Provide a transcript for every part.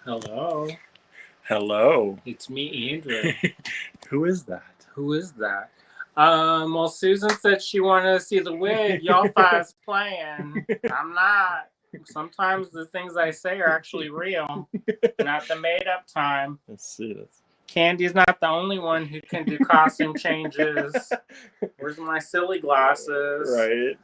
Hello. Hello. It's me, Andrew. Who is that? Who is that? Well, Susan said she wanted to see the wig. Y'all thought it's playing. I'm not. Sometimes the things I say are actually real, not the made-up time. Let's see this. Candy's not the only one who can do costume changes. Where's my silly glasses? Right.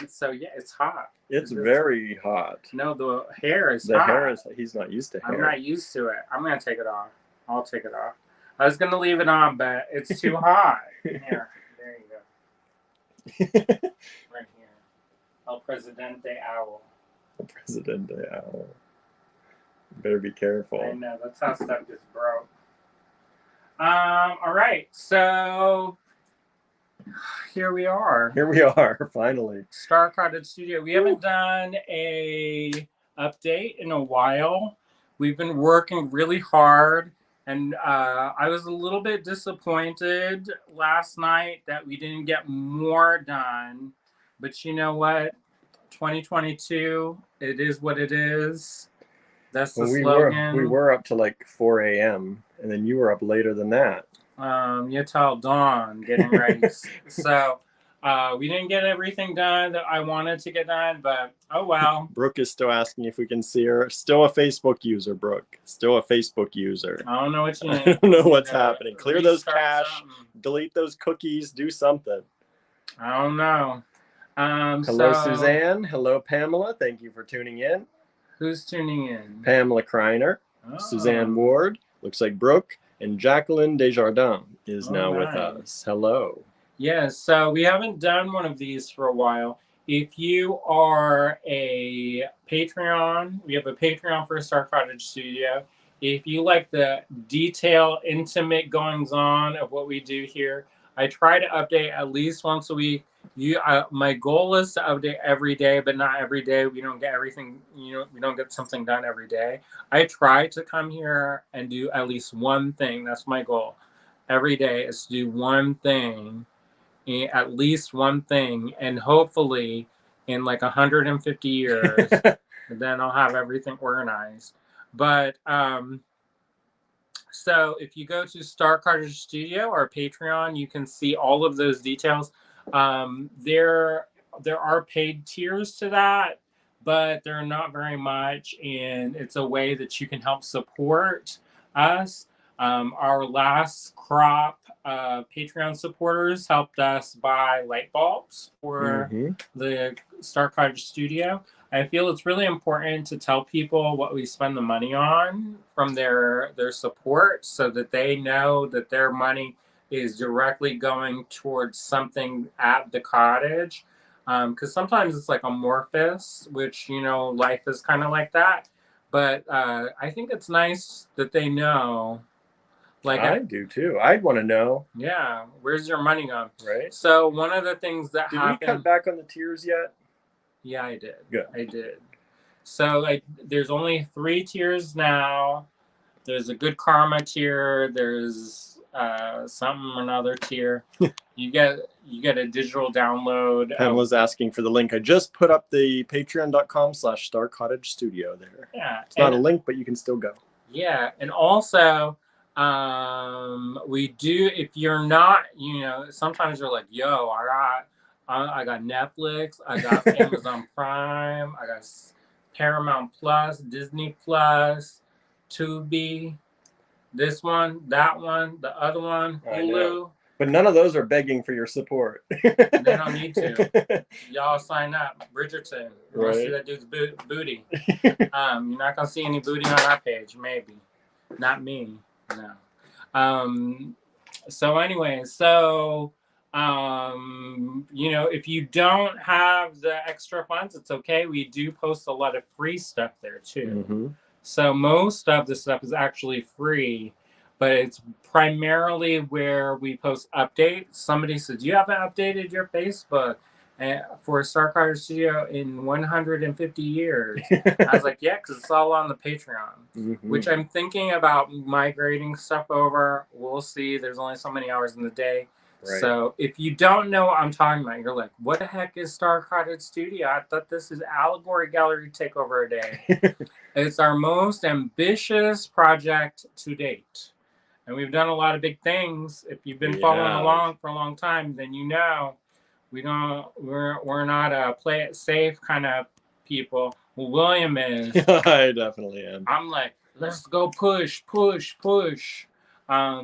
So yeah, it's hot. It's very hot. No, the hair is the hot. hair is. He's not used to hair. I'm not used to it. I'm gonna take it off. I'll take it off. I was gonna leave it on, but it's too hot. Here, there you go. Right here. El Presidente Owl. El Presidente Owl. You better be careful. I know, that's how stuff gets broke. All right, so here we are. Here we are, finally. Star Cottage Studio. We haven't done a update in a while. We've been working really hard, and I was a little bit disappointed last night that we didn't get more done. But you know what? 2022, it is what it is. That's the slogan. We were up to like 4 a.m. and then you were up later than that. You till dawn getting ready. So we didn't get everything done that I wanted to get done, but oh well. Brooke is still asking if we can see her. Still a Facebook user, Brooke. Still a Facebook user. I don't know what you mean. I don't know what's happening. Clear those cache, delete those cookies, do something. I don't know. Hello, Suzanne. Hello, Pamela. Thank you for tuning in. Who's tuning in? Pamela Kreiner, Suzanne Ward, looks like Brooke, and Jacqueline Desjardins is now with us. Hello. Yes, so we haven't done one of these for a while. If you are a Patreon, we have a Patreon for Star Cottage Studio. If you like the detailed, intimate goings-on of what we do here, I try to update at least once a week. My goal is to update every day, but not every day. We don't get everything, we don't get something done every day. I try to come here and do at least one thing. That's my goal. Every day is to do one thing, at least one thing, and hopefully in like 150 years, then I'll have everything organized. But so if you go to Star Cottage Studio or Patreon, you can see all of those details. There are paid tiers to that, but they're not very much, and it's a way that you can help support us. Our last crop of Patreon supporters helped us buy light bulbs for the Star Cottage Studio. I feel it's really important to tell people what we spend the money on from their support so that they know that their money is directly going towards something at the cottage. Because sometimes it's like amorphous, which, life is kind of like that. But I think it's nice that they know. Like I do too. I'd want to know. Yeah, where's your money going? Right. So one of the things that happened. Did we cut back on the tiers yet? Yeah, I did. Good. I did. So there's only 3 tiers now. There's a good karma tier. There's another tier. You get a digital download. Pamela's asking for the link. I just put up the patreon.com/Star Cottage Studio there. Yeah. It's not a link, but you can still go. Yeah. And also, we do, if you're not, sometimes you're like, yo, I got Netflix, I got Amazon Prime, I got Paramount Plus, Disney Plus, Tubi, this one, that one, the other one, Hulu. But none of those are begging for your support. They don't need to. Y'all sign up. Bridgerton. You want to see that dude's booty. You're not going to see any booty on our page, maybe. Not me. No. So anyway, if you don't have the extra funds, it's okay. We do post a lot of free stuff there too. So most of the stuff is actually free, but it's primarily where we post updates. Somebody said, you haven't updated your Facebook for Star Cottage Studio in 150 years. I was like, yeah, because it's all on the Patreon, which I'm thinking about migrating stuff over. We'll see. There's only so many hours in the day. Right. So if you don't know what I'm talking about, you're like, what the heck is Star Cottage Studio? I thought this is Allegory Gallery Takeover a day. It's our most ambitious project to date. And we've done a lot of big things. If you've been following along for a long time, then you know we're not a play it safe kind of people. Well, William is. I definitely am. I'm like, let's go push.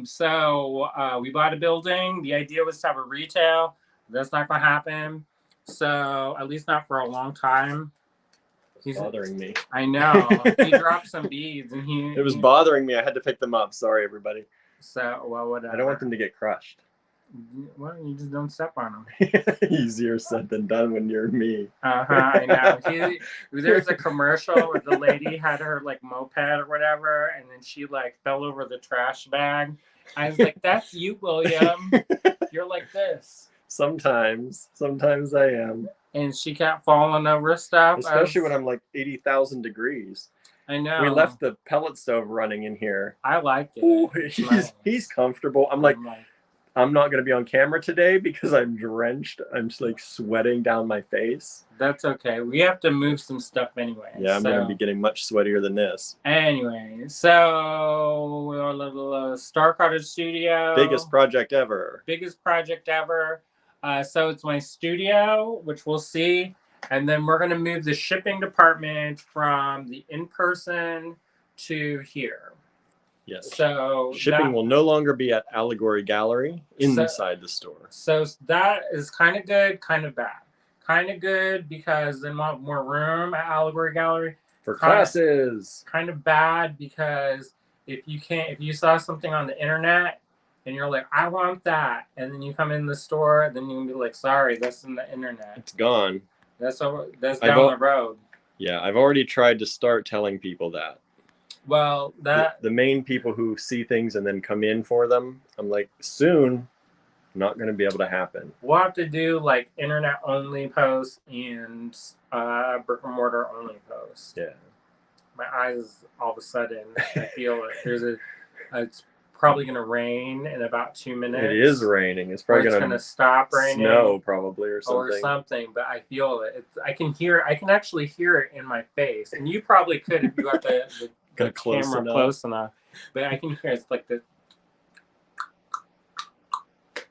So we bought a building. The idea was to have a retail. That's not gonna happen. So at least not for a long time. He's bothering me. I know. He dropped some beads and It was bothering me. I had to pick them up. Sorry, everybody. So well, whatever. I don't want them to get crushed. Well, you just don't step on them. Easier said than done when you're me. I know. There's a commercial where the lady had her like moped or whatever, and then she like fell over the trash bag. I was like, "That's you, William. You're like this." Sometimes I am. And she kept falling over stuff, especially when I'm like 80,000 degrees. I know. We left the pellet stove running in here. I like it. Ooh, he's comfortable. I'm like, I'm not going to be on camera today because I'm drenched. I'm just like sweating down my face. That's okay. We have to move some stuff anyway. Yeah, I'm going to be getting much sweatier than this. Anyway, so we're a little Star Cottage Studio. Biggest project ever. So it's my studio, which we'll see. And then we're going to move the shipping department from the in-person to here. Yes. So shipping will no longer be at Allegory Gallery inside the store. So that is kind of good, kind of bad. Kind of good because then we'll have more room at Allegory Gallery for classes. Kind of bad because if you saw something on the internet and you're like, I want that, and then you come in the store, then you can be like, sorry, that's in the internet. It's gone. That's down the road. Yeah, I've already tried to start telling people that. Well, the main people who see things and then come in for them, I'm like, soon, not going to be able to happen. We'll have to do like internet only posts and brick and mortar only posts. Yeah. My eyes, all of a sudden, I feel it. It's probably going to rain in about 2 minutes. It is raining. It's probably going to stop raining. Snow probably or something. But I feel it. I can actually hear it in my face. And you probably could if you got the camera close enough. But I can hear it's like the.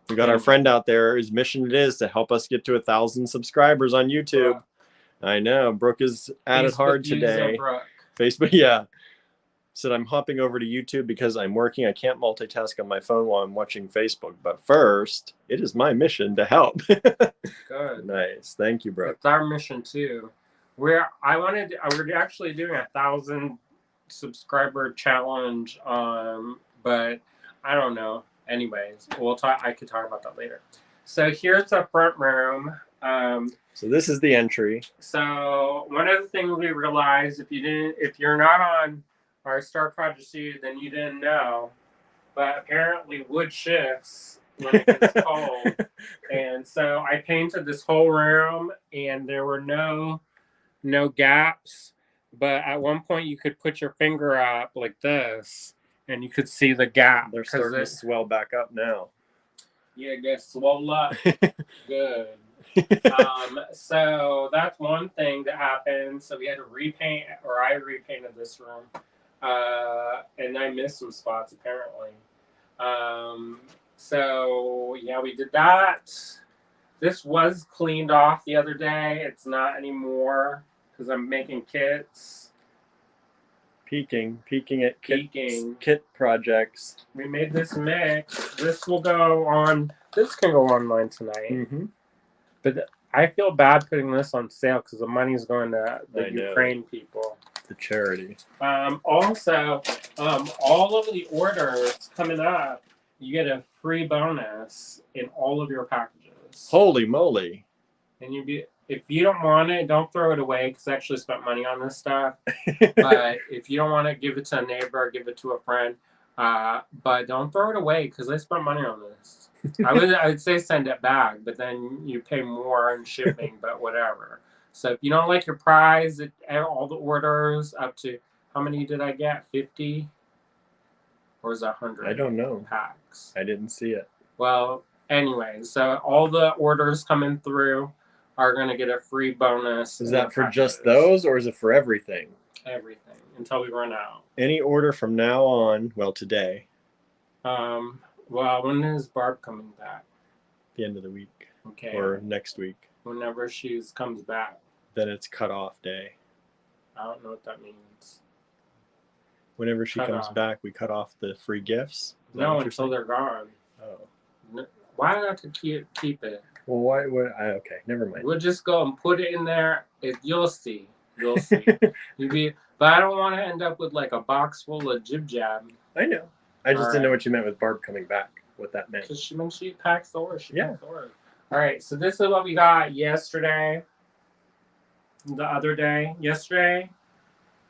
We got our friend out there whose mission it is to help us get to 1,000 subscribers on YouTube. I know. Brooke is at it hard today. Facebook, yeah. Said I'm hopping over to YouTube because I'm working. I can't multitask on my phone while I'm watching Facebook. But first, it is my mission to help. Good. Nice. Thank you, Brooke. It's our mission too. We're actually doing 1,000 subscriber challenge. But I don't know. Anyways, I could talk about that later. So here's the front room. So this is the entry. So one of the things we realized, if you're not on our Star Cottage Studio, then you didn't know. But apparently wood shifts when it gets cold. And so I painted this whole room and there were no gaps. But at one point you could put your finger up like this and you could see the gap. They're starting to swell back up now. Yeah, it gets swelled up. Good. So that's one thing that happened. So we had to repaint, or I repainted this room. And I missed some spots apparently. So yeah, we did that. This was cleaned off the other day. It's not anymore because I'm making kits. Peeking at kit projects. We made this mix. This can go online tonight. Mm-hmm. But I feel bad putting this on sale because the money's going to the Ukraine people. The charity. Also, all of the orders coming up, you get a free bonus in all of your packages. Holy moly. And if you don't want it, don't throw it away because I actually spent money on this stuff. But if you don't want it, give it to a neighbor, give it to a friend. But don't throw it away because I spent money on this. I would say send it back, but then you pay more in shipping, but whatever. So if you don't like your prize, all the orders up to, how many did I get? 50? Or is that 100? I don't know. Packs. I didn't see it. Well, Anyway, so all the orders coming through are going to get a free bonus. Is that for just those, or is it for everything? Everything, until we run out. Any order from now on, well, today. Well, when is Barb coming back? The end of the week. Okay. Or next week. Whenever she comes back. Then it's cut-off day. I don't know what that means. Whenever she comes back, we cut off the free gifts? No, until they're gone. Oh. Why do I have to keep it? Well, why? Okay, never mind. We'll just go and put it in there. You'll see. You'll see. But I don't want to end up with like a box full of jib jab. I know. I just didn't know what you meant with Barb coming back. What that meant. Because she packs the orders. All right. So this is what we got yesterday. The other day. Yesterday.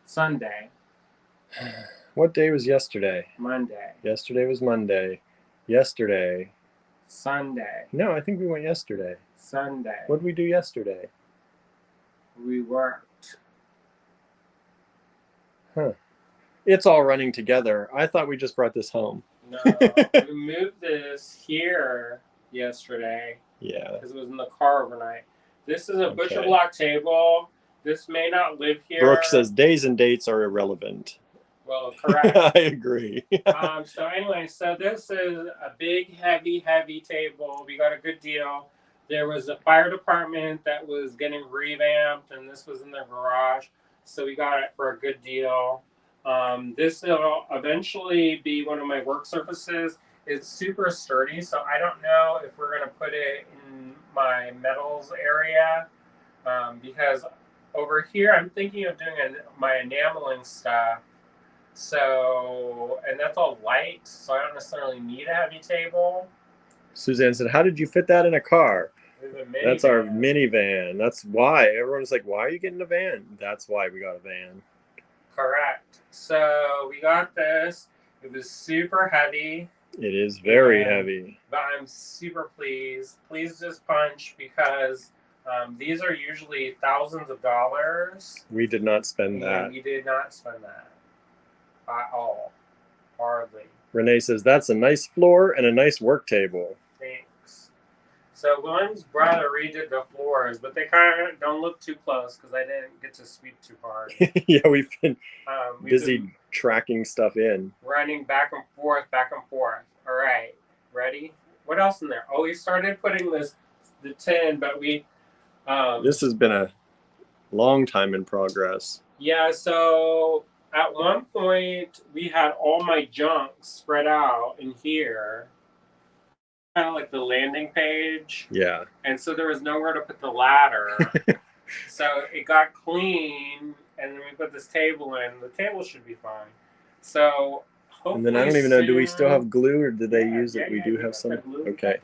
Sunday. What day was yesterday? Monday. Yesterday was Monday. Yesterday. Sunday. No, I think we went yesterday. Sunday. What did we do yesterday? We worked. Huh. It's all running together. I thought we just brought this home. No, we moved this here yesterday. Yeah. Because it was in the car overnight. This is a butcher block table. This may not live here. Brooke says days and dates are irrelevant. Well, correct. I agree. So anyway, so this is a big, heavy table. We got a good deal. There was a fire department that was getting revamped, and this was in their garage. So we got it for a good deal. This will eventually be one of my work surfaces. It's super sturdy, so I don't know if we're going to put it in my metals area, because over here I'm thinking of doing my enameling stuff. So, and that's all light, so I don't necessarily need a heavy table. Suzanne said, how did you fit that in a car? That's our minivan. That's why. Everyone's like, why are you getting a van? That's why we got a van. Correct. So we got this. It was super heavy. It is very heavy. But I'm super pleased. Please just punch, because these are usually thousands of dollars. We did not spend that. We did not spend that at all. Hardly. Renee says, that's a nice floor and a nice work table. Thanks. So William's brother redid the floors, but they kind of don't look too close because I didn't get to sweep too hard. Yeah, we've been busy tracking stuff in. Running back and forth. All right, ready? What else in there? Oh, we started putting the tin, but we... this has been a long time in progress. Yeah, so at one point, we had all my junk spread out in here. Kind of like the landing page. Yeah. And so there was nowhere to put the ladder. So it got clean, and then we put this table in. The table should be fine. So hopefully and then I don't even know, do we still have glue, or did they use it? We do have some. Okay.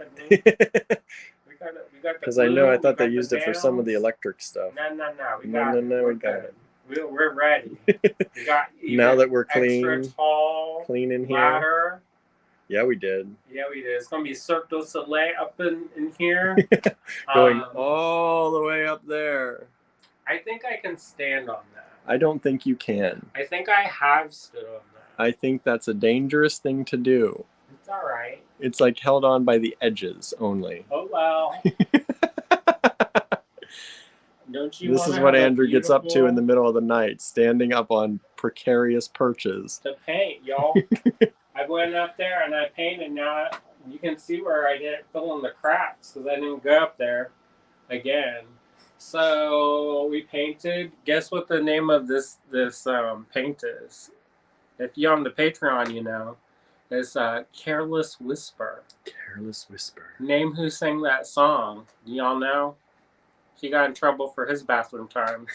Because I know I thought they used it for some of the electric stuff. No. We got it. We're ready. We got now that we're clean, extra tall, clean in here. Ladder. Yeah, we did. It's gonna be Cirque du Soleil up in here, going all the way up there. I think I can stand on that. I don't think you can. I think I have stood on that. I think that's a dangerous thing to do. It's all right. It's like held on by the edges only. Oh well. Don't you? This is what Andrew gets up to in the middle of the night, standing up on precarious perches. To paint, y'all. I went up there and I painted. Now you can see where I didn't fill in the cracks because I didn't go up there again. So we painted. Guess what the name of this paint is? If you're on the Patreon, you know. It's Careless Whisper. Careless Whisper. Name who sang that song. Do y'all know? He got in trouble for his bathroom time.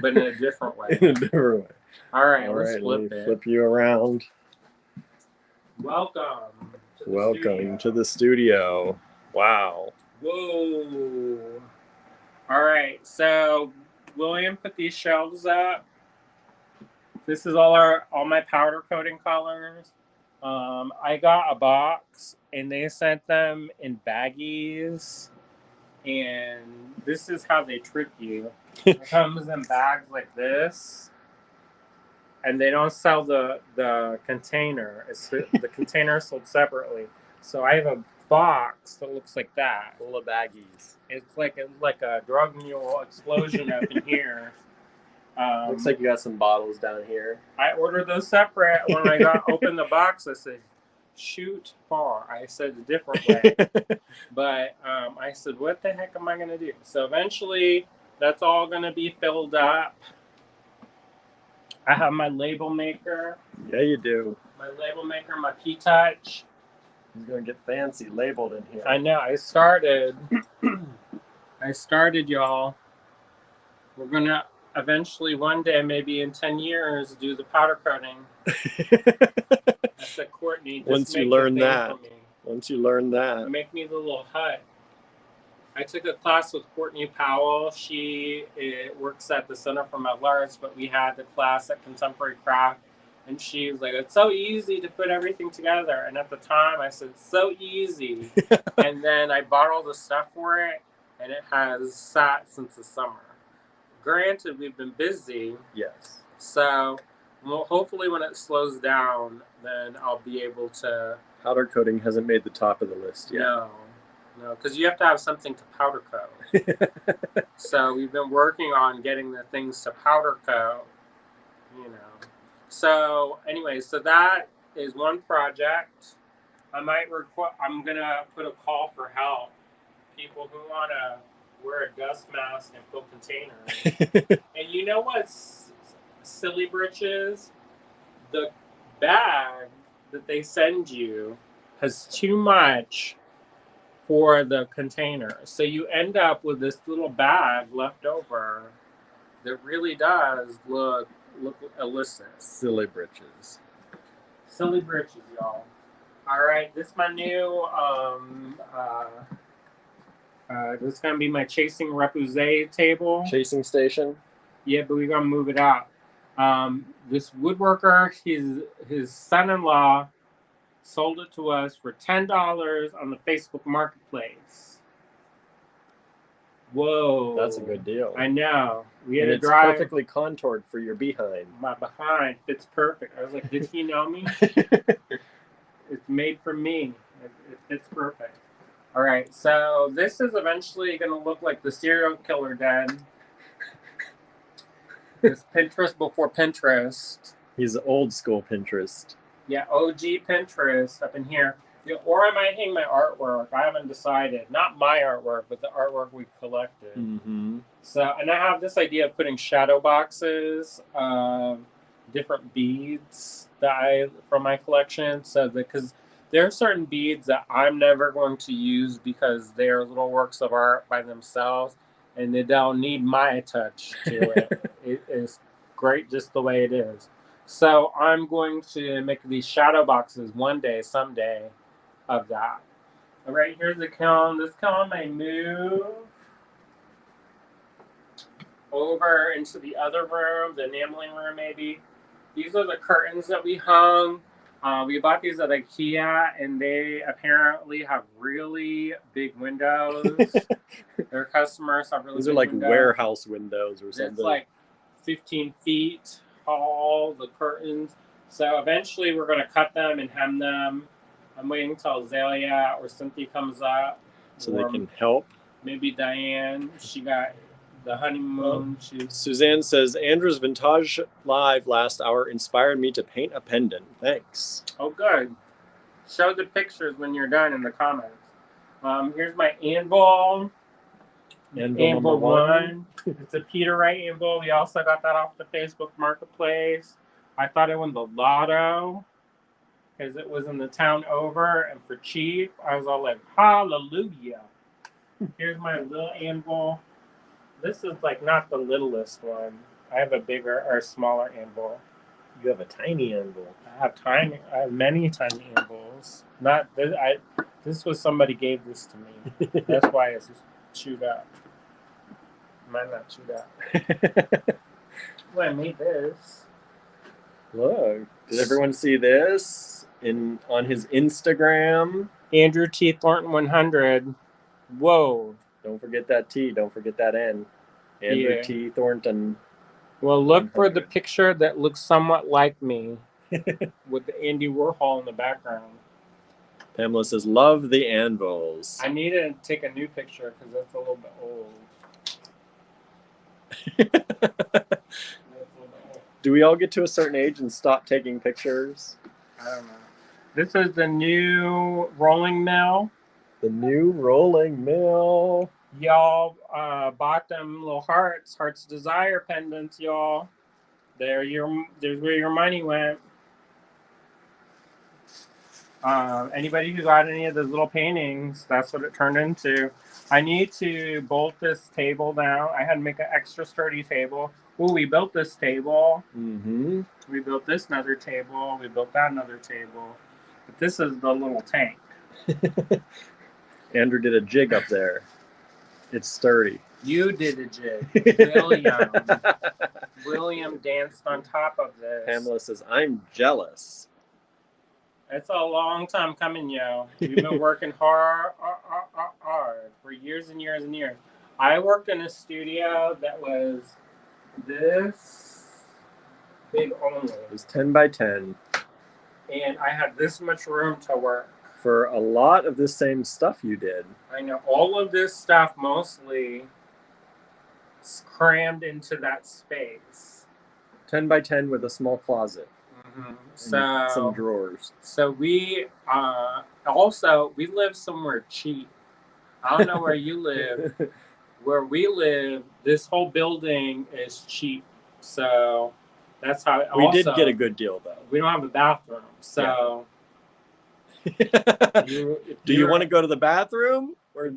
But in a different way. In a different way. All right, let's flip it. Flip you around. Welcome to the studio. Wow. Whoa. All right, so William put these shelves up. This is all my powder coating colors. I got a box and they sent them in baggies. And this is how they trick you. It comes in bags like this. And they don't sell the container. The container is sold separately. So I have box that looks like that. Full of baggies. It's like a drug mule explosion up in here. Looks like you got some bottles down here. I ordered those separate. When I opened the box, I said, shoot far. I said a different way. But I said, what the heck am I going to do? So eventually, that's all going to be filled up. I have my label maker. Yeah, you do. My label maker, my P-Touch. He's going to get fancy labeled in here. I know. I started, y'all. We're going to eventually, one day, maybe in 10 years, do the powder coating. I said, Courtney, just once you learn that. Make me the little hut. I took a class with Courtney Powell. She works at the Center for Metal Arts, but we had the class at Contemporary Craft. And she was like, it's so easy to put everything together. And at the time, I said, so easy. And then I bought all the stuff for it, and it has sat since the summer. Granted, we've been busy. Yes. So, well, hopefully when it slows down, then I'll be able to... Powder coating hasn't made the top of the list yet. No, because you have to have something to powder coat. So we've been working on getting the things to powder coat, So anyway, so that is one project. I'm gonna put a call for help. People who wanna wear a dust mask and fill containers. And you know what's silly britches? The bag that they send you has too much for the container. So you end up with this little bag left over that really does look illicit. Silly britches. Silly britches, y'all. All right, this is my new, this is going to be my Chasing Repoussé table. Chasing station? Yeah, but we're going to move it out. This woodworker, his son-in-law, sold it to us for $10 on the Facebook Marketplace. Whoa. That's a good deal. I know. We had to it's drive. Perfectly contoured for your behind. My behind fits perfect. I was like, did he know me? It's made for me. It fits perfect. All right, so this is eventually going to look like the serial killer den. This Pinterest before Pinterest. He's old school Pinterest. Yeah, OG Pinterest up in here. Yeah, or I might hang my artwork. I haven't decided. Not my artwork, but the artwork we've collected. Mm-hmm. So, and I have this idea of putting shadow boxes, different beads from my collection. So, because there are certain beads that I'm never going to use because they're little works of art by themselves, and they don't need my touch to it. It is great just the way it is. So I'm going to make these shadow boxes someday, of that. All right, here's the kiln. This kiln may move over into the other room, the enameling room maybe. These are the curtains that we hung. We bought these at IKEA, and they apparently have really big windows. Their customers have really big windows. These are like warehouse windows or something. It's like 15 feet tall, the curtains. So eventually we're going to cut them and hem them. I'm waiting until Azalea or Cynthia comes up. So they can help. Maybe Diane. She got the honeymoon. Suzanne says, Andrew's Vintage Live last hour inspired me to paint a pendant. Thanks. Oh, good. Show the pictures when you're done in the comments. Here's my anvil. Anvil 1. It's a Peter Wright anvil. We also got that off the Facebook Marketplace. I thought it won the lotto because it was in the town over and for cheap. I was all like, hallelujah. Here's my little anvil. This is like not the littlest one. I have a bigger or smaller anvil. You have a tiny anvil. I have many tiny anvils. Not this. This was somebody gave this to me. That's why it's chewed up. Might not chewed up. Well, I made this. Look, did everyone see this on his Instagram? Andrew T. Thornton 100. Whoa. Don't forget that T. Don't forget that N. Andrew T. Thornton. Well, look 100. For the picture that looks somewhat like me with the Andy Warhol in the background. Pamela says, love the anvils. I need to take a new picture because that's a little bit old. Do we all get to a certain age and stop taking pictures? I don't know. This is the new rolling mill. The new rolling mill. Y'all bought them little hearts desire pendants, y'all. There's where your money went. Anybody who got any of those little paintings, that's what it turned into. I need to bolt this table down. I had to make an extra sturdy table. Ooh, we built this table. Mm-hmm. We built this another table. We built that another table. But this is the little tank. Andrew did a jig up there. It's sturdy. You did a jig. William danced on top of this. Pamela says, I'm jealous. It's a long time coming, yo. We've been working hard for years and years and years. I worked in a studio that was this big only. It was 10 by 10. And I had this much room to work. For a lot of the same stuff you did. I know. All of this stuff mostly crammed into that space. 10 by 10 with a small closet. Mm-hmm. So some drawers. So we we live somewhere cheap. I don't know where you live. Where we live, this whole building is cheap. So that's how. We did get a good deal though. We don't have a bathroom, so. Yeah. Do you want to go to the bathroom, or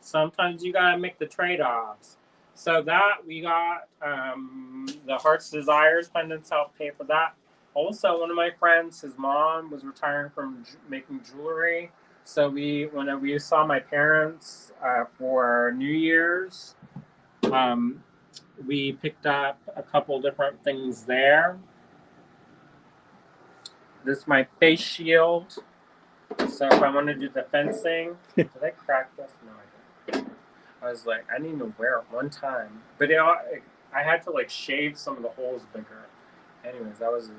sometimes you gotta make the trade-offs. So that we got the Heart's Desires pendants helped pay for that. Also, one of my friends, his mom was retiring from making jewelry. So when we saw my parents for New Year's, we picked up a couple different things there. This is my face shield. So if I want to do the fencing, did I crack this? No, I didn't. I was like, I didn't even wear it one time. But I had to shave some of the holes bigger. Anyways, that was a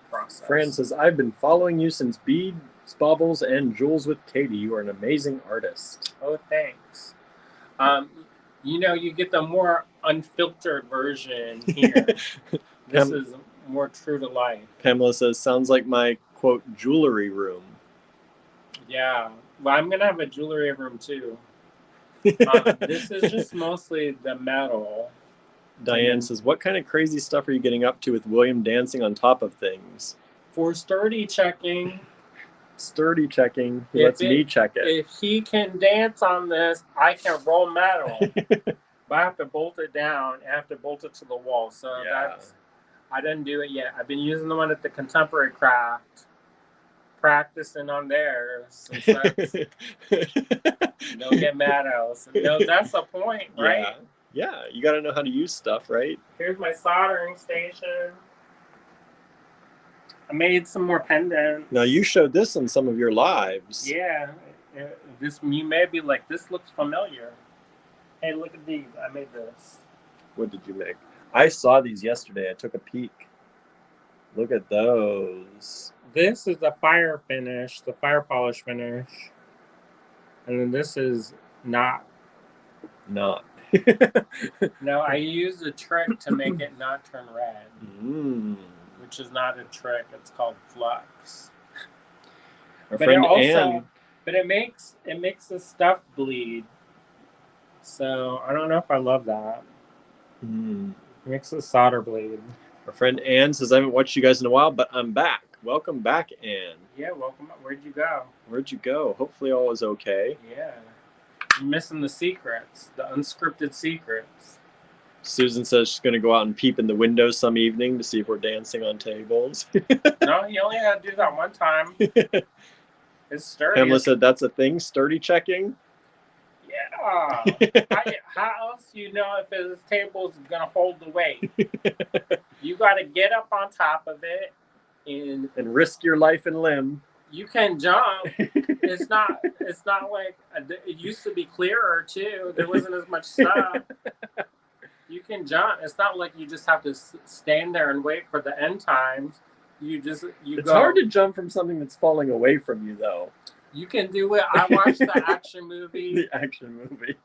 process. Fran says, I've been following you since Beads, Baubles, and Jewels with Katie. You are an amazing artist. Oh, thanks. You get the more unfiltered version here. This is more true to life. Pamela says, sounds like my, quote, jewelry room. Yeah. Well, I'm going to have a jewelry room, too. This is just mostly the metal. Diane says, what kind of crazy stuff are you getting up to with William dancing on top of things? For sturdy checking. Sturdy checking. He lets me check it. If he can dance on this, I can roll metal. But I have to bolt it down. I have to bolt it to the wall. So I didn't do it yet. I've been using the one at the Contemporary Craft. Practicing on theirs. Don't get mad at us. No, that's the point, right? Yeah, you got to know how to use stuff, right? Here's my soldering station. I made some more pendants. Now, you showed this on some of your lives. Yeah. You may be like, this looks familiar. Hey, look at these. I made this. What did you make? I saw these yesterday. I took a peek. Look at those. This is the fire finish, the fire polish finish. And then this is not. No, I used a trick to make it not turn red. Which is not a trick. It's called flux. But it makes the stuff bleed. So I don't know if I love that. It makes the solder bleed. Our friend Ann says, I haven't watched you guys in a while, but I'm back. Welcome back, Ann. Yeah, welcome. Where'd you go? Where'd you go? Hopefully all is okay. Yeah. You're missing the secrets, the unscripted secrets. Susan says she's going to go out and peep in the window some evening to see if we're dancing on tables. No, you only had to do that one time. It's sturdy. Pamela said that's a thing, sturdy checking? Yeah. How else do you know if this table's going to hold the weight? You got to get up on top of it. And risk your life and limb. You can jump. It's not like it used to be clearer too. There wasn't as much stuff. You can jump. It's not like you just have to stand there and wait for the end times. It's hard to jump from something that's falling away from you, though. You can do it. I watched the action movie. The action movie.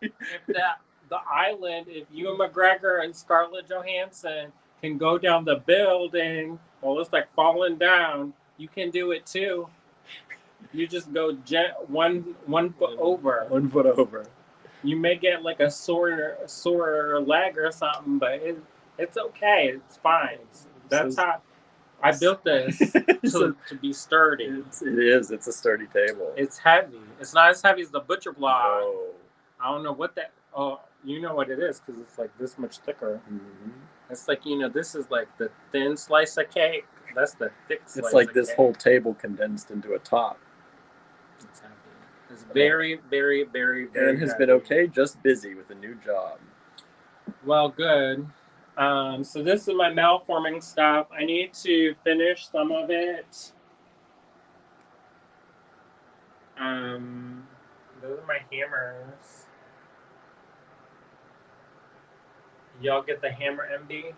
The island, if Ewan McGregor and Scarlett Johansson can go down the building while it's like falling down, you can do it too. You just go one foot over. 1 foot over. You may get like a sore leg or something, but it's okay. It's fine. That's how I built this to be sturdy. It is. It's a sturdy table. It's heavy. It's not as heavy as the butcher block. No. I don't know what that. Oh, you know what it is because it's like this much thicker. Mm-hmm. It's like, this is like the thin slice of cake. That's the thick slice. It's like this whole table condensed into a top. It's heavy. It's very, very, very, very. And has been okay, just busy with a new job. Well, good. So this is my malforming stuff. I need to finish some of it. Those are my hammers. Y'all get the hammer envy?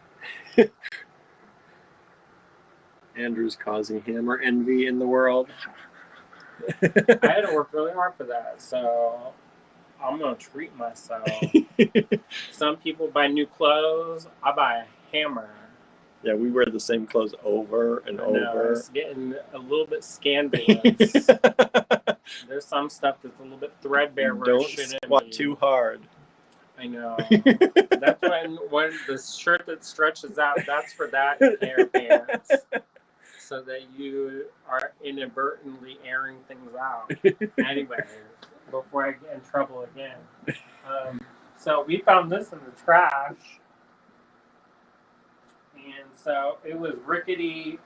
Andrew's causing hammer envy in the world. I had to work really hard for that, so I'm going to treat myself. Some people buy new clothes. I buy a hammer. Yeah, we wear the same clothes over and over. It's getting a little bit scandalous. There's some stuff that's a little bit threadbare. Don't squat too hard. I know. That's when the shirt that stretches out, that's for that pair of pants. So that you are inadvertently airing things out. Anyway, before I get in trouble again. So we found this in the trash. And so it was rickety.net.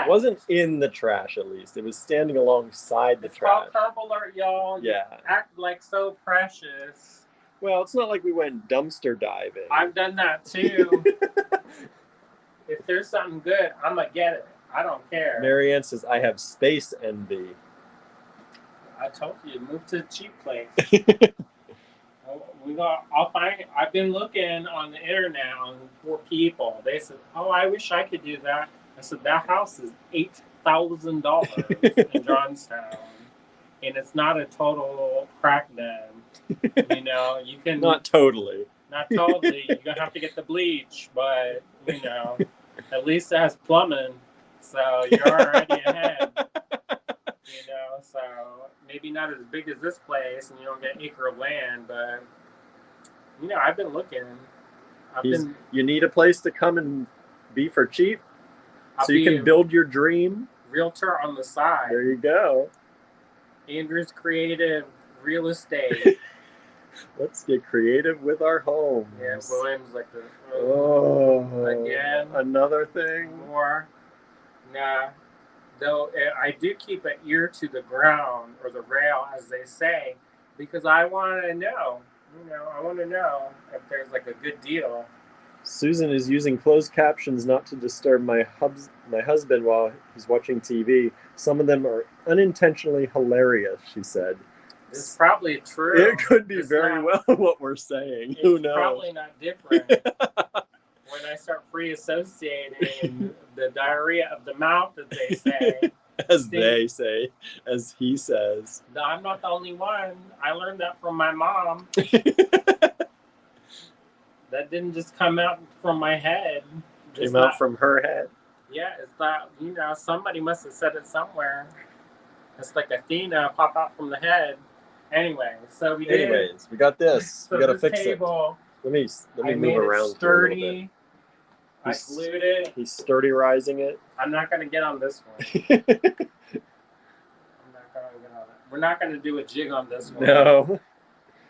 It wasn't in the trash, at least. It was standing alongside the trash. It's called Curb Alert, y'all. Yeah. You act like so precious. Well, it's not like we went dumpster diving. I've done that too. If there's something good, I'm going to get it. I don't care. Marianne says, I have space envy. I told you, move to a cheap place. I'll find it. I've been looking on the internet for people. They said, oh, I wish I could do that. I said, that house is $8,000 in Johnstown. And it's not a total crack den. You can... Not totally. Not totally. You're going to have to get the bleach, but, at least it has plumbing. So you're already ahead. So maybe not as big as this place, and you don't get an acre of land, but, I've been looking. You need a place to come and be for cheap, so you can build your dream. Realtor on the side. There you go. Andrew's Creative Real Estate. Let's get creative with our homes. Yeah, William's like the... again? Another thing? More. Nah. Though I do keep an ear to the ground, or the rail, as they say, because I want to know. I want to know if there's like a good deal. Susan is using closed captions not to disturb my husband while he's watching TV. Some of them are unintentionally hilarious, she said. It's probably true. It could be well what we're saying. Who knows? It's probably not different. When I start free associating the diarrhea of the mouth, as they say. As he says. I'm not the only one. I learned that from my mom. That didn't just come out from my head. Came out from her head. Yeah, it's not, somebody must have said it somewhere. It's like Athena pop out from the head. Anyway, so we got this. So we got to fix table, it. Let me move around. Sturdy. I glued it. He's sturdy-rising it. I'm not going to get on this one. I'm not going to get on it. We're not going to do a jig on this one. No.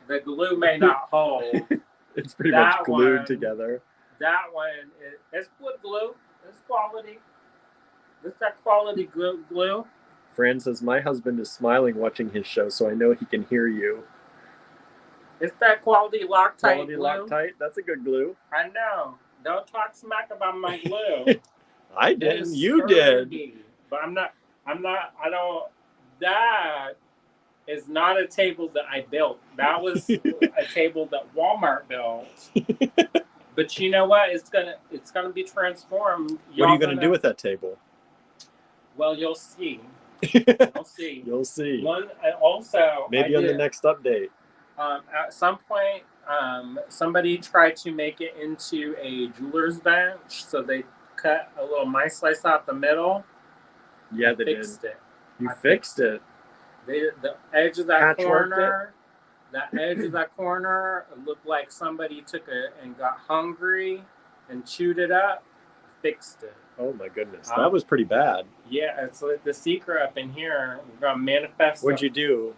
The glue may not hold. It's pretty much glued together. That one, it's wood glue. It's quality. It's that quality glue. Fran says, my husband is smiling watching his show, so I know he can hear you. It's that quality Loctite Quality glue. Loctite? That's a good glue. I know. Don't talk smack about my glue. I didn't. You did. But that is not a table that I built. That was a table that Walmart built. But you know what? It's gonna be transformed. What are you gonna do with that table? Well, you'll see. You'll see. You'll see. Also, maybe on the next update. At some point, somebody tried to make it into a jeweler's bench, so they cut a little mice slice out the middle. Yeah, they fixed did. It. You fixed it. The edge of that corner. That edge of that corner looked like somebody took it and got hungry and chewed it up. Fixed it. Oh my goodness, that was pretty bad. Yeah, it's like the secret up in here. We're gonna manifest. What'd you do?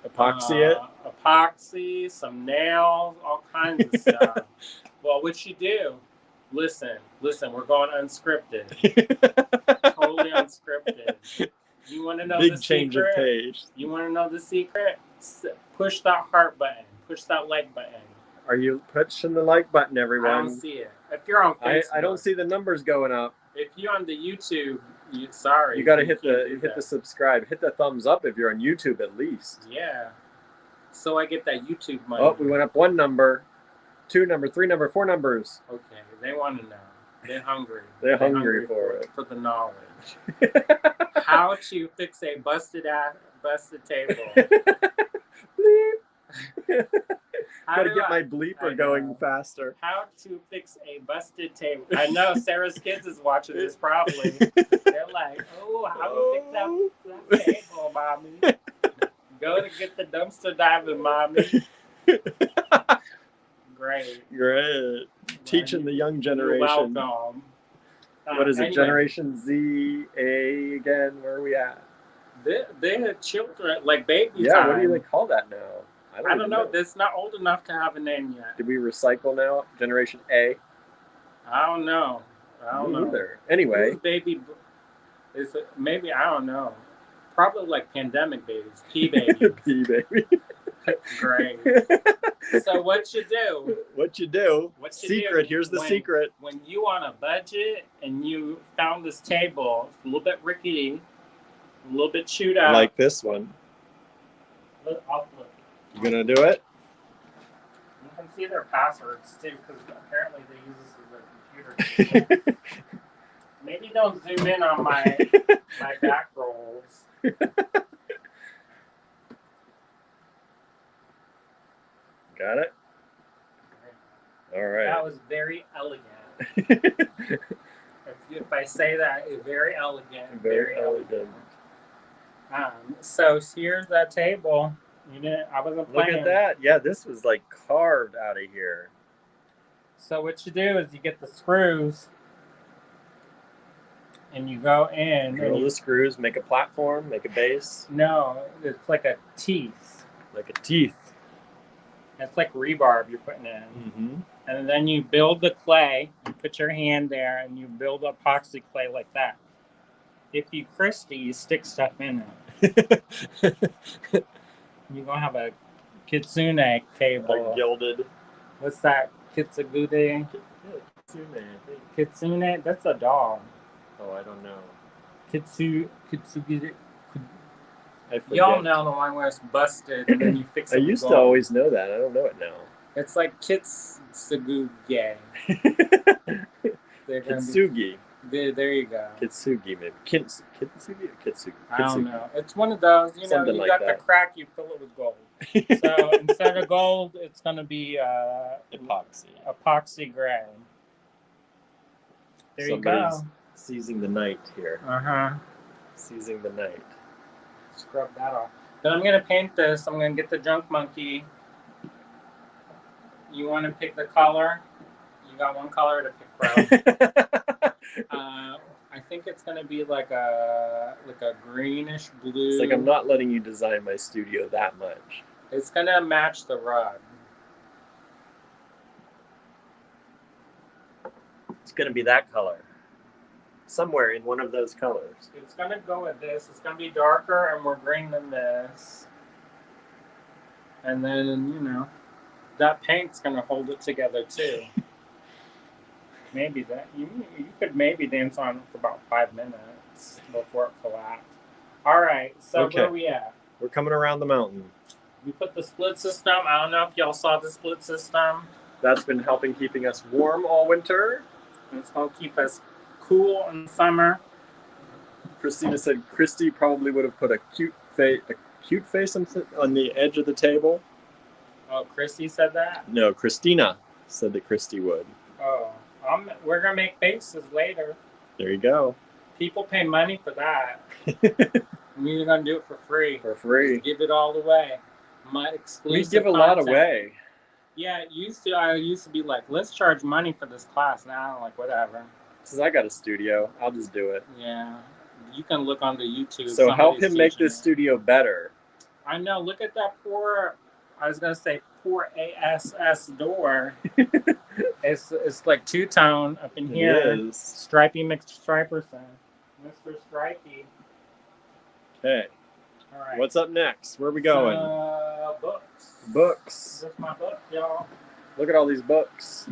Epoxy it? Epoxy, some nails, all kinds of stuff. Well, what you do? Listen. We're going unscripted. Totally unscripted. You want to know the secret? Big change of pace. You want to know the secret? Push that heart button. Push that like button. Are you pushing the like button, everyone? I don't see it. If you're on Facebook, I don't see the numbers going up. If you're on the YouTube, you got to hit the subscribe, hit the thumbs up if you're on YouTube at least. Yeah. So I get that YouTube money. Oh, we went up 1 number, 2 number, 3 number, 4 numbers. Okay, they want to know. They're hungry. They're hungry for it. For the knowledge. How to fix a busted table. Gotta get my bleeper going faster. How to fix a busted table. I know Sarah's kids is watching this probably. They're like, oh, how to fix that table, mommy? Go to get the dumpster diving, mommy. Great. Teaching the young generation. You're welcome. What is it? Anyway, Generation Z, A again? Where are we at? They're children, like baby time. Yeah, what do they call that now? I don't know. It's not old enough to have a name yet. Did we recycle now? Generation A? I don't know. Either. Anyway. Baby, maybe, I don't know. Probably like pandemic babies. P babies. P baby. Great. So what you do? Secret. Here's the secret. When you on a budget and you found this table, a little bit rickety, a little bit chewed out. Like this one. I'll flip. You gonna do it? You can see their passwords too, because apparently they use this as a computer. Maybe don't zoom in on my back rolls. Got it? All right. That was very elegant. if I say that, very elegant. Very elegant. So here's that table. I wasn't playing. Look at that. Yeah, this was like carved out of here. So what you do is you get the screws and you go in. Drill the screws, make a platform, make a base. No, it's like a teeth. Like a teeth. It's like rebarb you're putting in. Mm-hmm. And then you build the clay. You put your hand there and you build epoxy clay like that. If you Christy, you stick stuff in it. You're going to have a kitsune table. Like gilded. What's that? Kitsune? Kitsune? That's a dog. Oh, I don't know. Kitsugi. I forget. Y'all know the one where it's busted and then you fix it. I used to always know that. I don't know it now. It's like Kitsugi. Kitsugi. There you go. Kitsugi, maybe. Kitsugi or Kitsugi? I don't know. It's one of those, Something you like got that. the crack, you fill it with gold. So instead of gold, it's going to be epoxy gray. There you go. Seizing the night here. Seizing the night. Scrub that off. Then I'm going to paint this. I'm going to get the junk monkey. You want to pick the color? You got one color to pick from. I think it's going to be like a greenish blue. It's like I'm not letting you design my studio that much. It's going to match the rug. It's going to be that color. Somewhere in one of those colors. It's going to go with this. It's going to be darker and more green than this. And then, that paint's going to hold it together too. Maybe that. You could maybe dance on it for about 5 minutes before it collapsed. All right, so where are we at? We're coming around the mountain. We put the split system. I don't know if y'all saw the split system. That's been helping keeping us warm all winter. It's going to keep us cool in summer. Christina said Christy probably would have put a cute face on the edge of the table. Oh, Christy said that? No, Christina said that Christy would. Oh, we're going to make faces later. There you go. People pay money for that. We're going to do it for free. For free. Just give it all away. My exclusive We give a lot away. Yeah, I used to be like, let's charge money for this class. Now I'm like, whatever. Since I got a studio, I'll just do it. Yeah. You can look on the YouTube. So help him make this studio better. I know. Look at that poor, I was going to say poor ASS door. It's like two-tone up in here. It is. Stripey McStriperson. Mr. Stripey. Okay. All right. What's up next? Where are we going? Books. Books. This is my book, y'all. Look at all these books.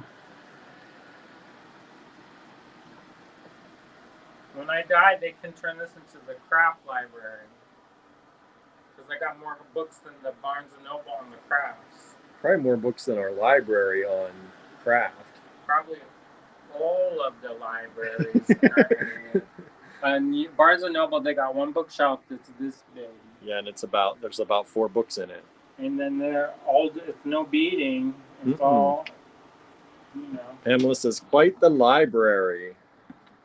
When I die, they can turn this into the craft library. Because I got more books than the Barnes & Noble on the crafts. Probably more books than our library on craft. Probably all of the libraries in our area. And Barnes & Noble, they got one bookshelf that's this big. Yeah, and there's about 4 books in it. And then it's no beating. It's all, Pamela says, quite the library.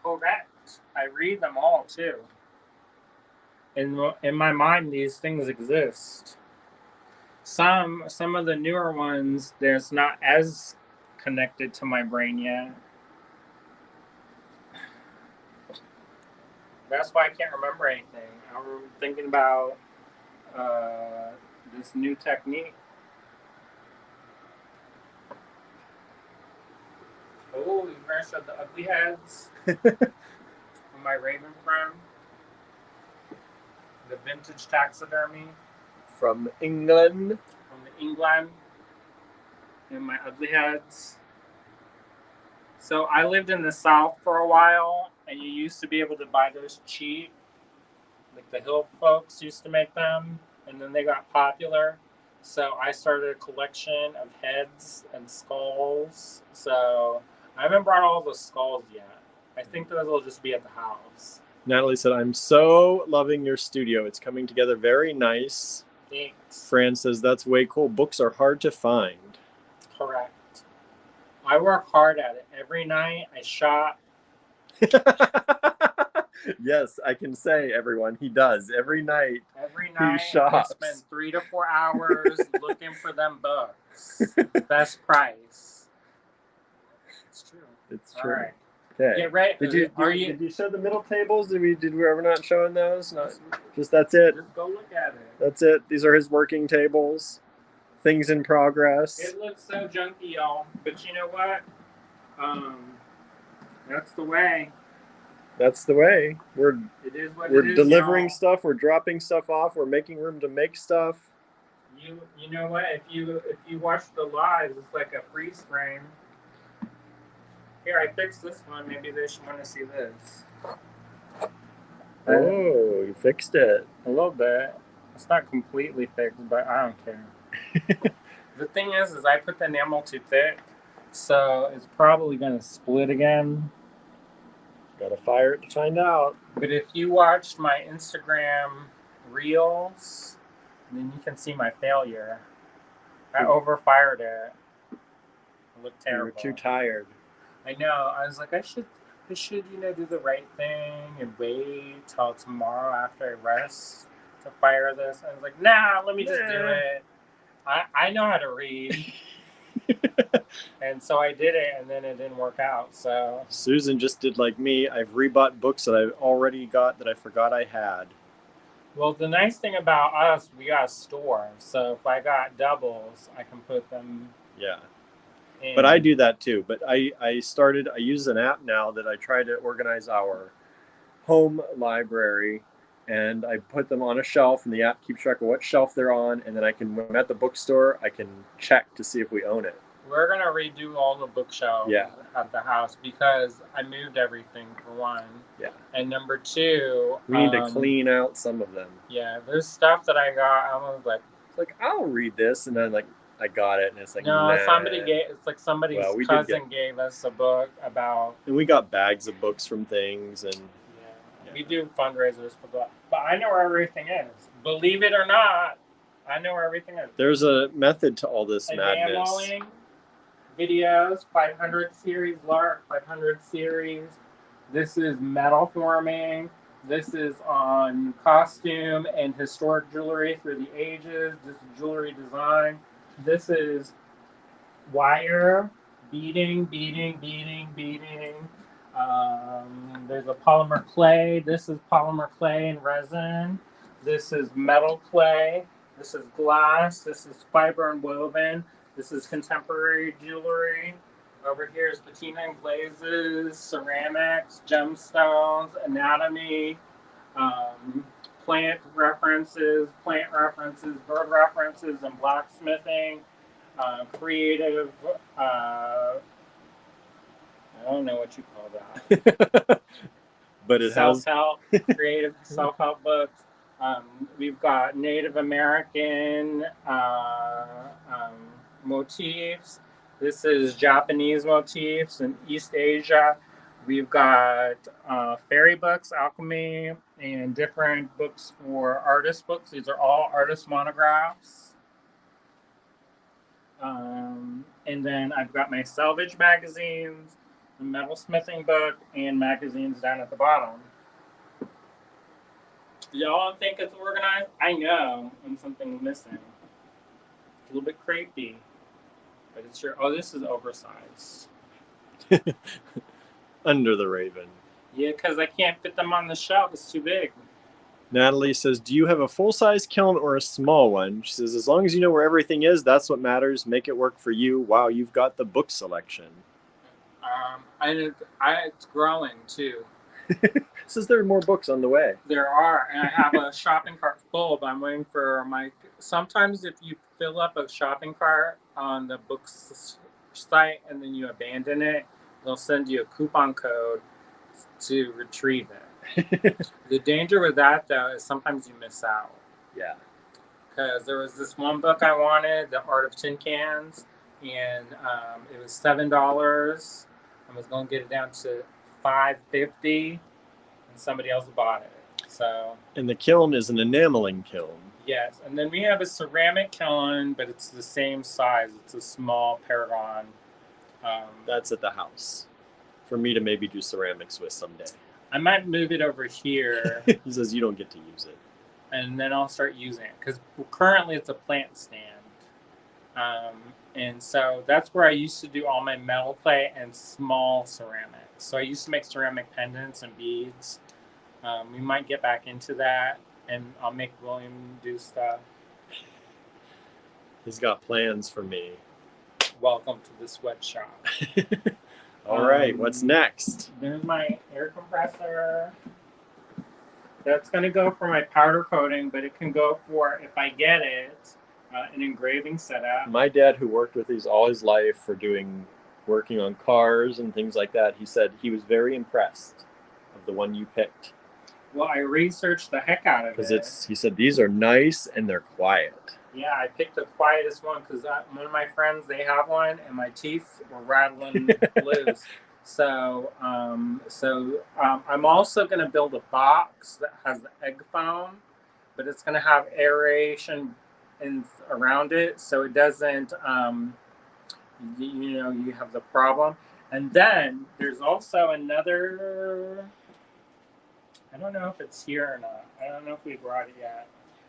Correct. I read them all, too. In my mind, these things exist. Some of the newer ones, there's not as connected to my brain yet. That's why I can't remember anything. I'm thinking about this new technique. Oh, you guys showed the ugly heads from my Raven friend. The vintage taxidermy. From England. And my ugly heads. So I lived in the South for a while, and you used to be able to buy those cheap. Like the Hill folks used to make them, and then they got popular. So I started a collection of heads and skulls. So I haven't brought all the skulls yet. I think those will just be at the house. Natalie said, I'm so loving your studio. It's coming together very nice. Thanks. Fran says, that's way cool. Books are hard to find. Correct. I work hard at it. Every night I shop. Yes, I can say, everyone, he does. Every night he shops. I spend 3 to 4 hours looking for them books. Best price. It's true. It's true. All right. Okay. Get ready. Did you show the middle tables? Did we ever not showing those? Not just that's it. Just go look at it. That's it. These are his working tables. Things in progress. It looks so junky, y'all. But you know what? That's the way. That's the way. We're delivering y'all. stuff. We're dropping stuff off. We're making room to make stuff. You know what? If you watch the lives, it's like a freeze frame. Here, I fixed this one. Maybe they should want to see this. Oh, you fixed it. A little bit. It's not completely fixed, but I don't care. The thing is I put the enamel too thick, so it's probably going to split again. Gotta fire it to find out. But if you watched my Instagram reels, then you can see my failure. I overfired it. It looked terrible. You were too tired. I know. I was like, I should, do the right thing and wait till tomorrow after I rest to fire this. I was like, nah, let me just do it. I know how to read. And so I did it, and then it didn't work out. So Susan just did like me. I've rebought books that I've already got that I forgot I had. Well, the nice thing about us, we got a store. So if I got doubles, I can put them. Yeah. But I do that too. But I use an app now that I try to organize our home library, and I put them on a shelf, and the app keeps track of what shelf they're on, and then when I'm at the bookstore, I can check to see if we own it. We're gonna redo all the bookshelves at the house because I moved everything for one. Yeah. And number two, we need to clean out some of them. Yeah, there's stuff that I got. I was like, I'll read this, and then I got it, and it's like, no, nah. somebody gave. It's like somebody's cousin gave us a book about. And we got bags of books from things, and yeah. We do fundraisers for that. But I know where everything is. Believe it or not, I know where everything is. There's a method to all this madness. Enameling, videos, 500 series, Lark, 500 series. This is metal forming. This is on costume and historic jewelry through the ages. This is jewelry design. This is wire, beading. There's a polymer clay. This is polymer clay and resin. This is metal clay. This is glass. This is fiber and woven. This is contemporary jewelry. Over here is patina and glazes, ceramics, gemstones, anatomy, plant references, bird references, and blacksmithing. Creative, I don't know what you call that. But it has self-help, creative self-help books. We've got Native American motifs. This is Japanese motifs in East Asia. We've got fairy books, alchemy, and different books for artist books. These are all artist monographs. And then I've got my salvage magazines, the metalsmithing book, and magazines down at the bottom. Y'all think it's organized? I know when something's missing. It's a little bit creepy, but it's true. Oh, this is oversized. Under the Raven. Yeah, because I can't fit them on the shelf. It's too big. Natalie says, do you have a full-size kiln or a small one? She says, as long as you know where everything is, that's what matters. Make it work for you. Wow, you've got the book selection. It's growing, too. Says there are more books on the way. There are, and I have a shopping cart full, but I'm waiting for my... Sometimes if you fill up a shopping cart on the books site and then you abandon it, they'll send you a coupon code to retrieve it. The danger with that, though, is sometimes you miss out. Yeah. Because there was this one book I wanted, The Art of Tin Cans, and it was $7. I was going to get it down to $5.50, and somebody else bought it. So. And the kiln is an enameling kiln. Yes, and then we have a ceramic kiln, but it's the same size. It's a small Paragon. That's at the house. For me to maybe do ceramics with someday. I might move it over here. He says you don't get to use it. And then I'll start using it. Because currently it's a plant stand. And so that's where I used to do all my metal clay and small ceramics. So I used to make ceramic pendants and beads. We might get back into that. And I'll make William do stuff. He's got plans for me. Welcome to the sweatshop. All right, what's next? There's my air compressor. That's going to go for my powder coating, but it can go for, if I get it, an engraving setup. My dad, who worked with these all his life for working on cars and things like that, he said he was very impressed of the one you picked. Well, I researched the heck out of it. He said, these are nice and they're quiet. Yeah, I picked the quietest one because one of my friends, they have one, and my teeth were rattling loose. So I'm also going to build a box that has egg foam, but it's going to have aeration around it, so it doesn't, you have the problem. And then there's also another, I don't know if it's here or not. I don't know if we brought it yet.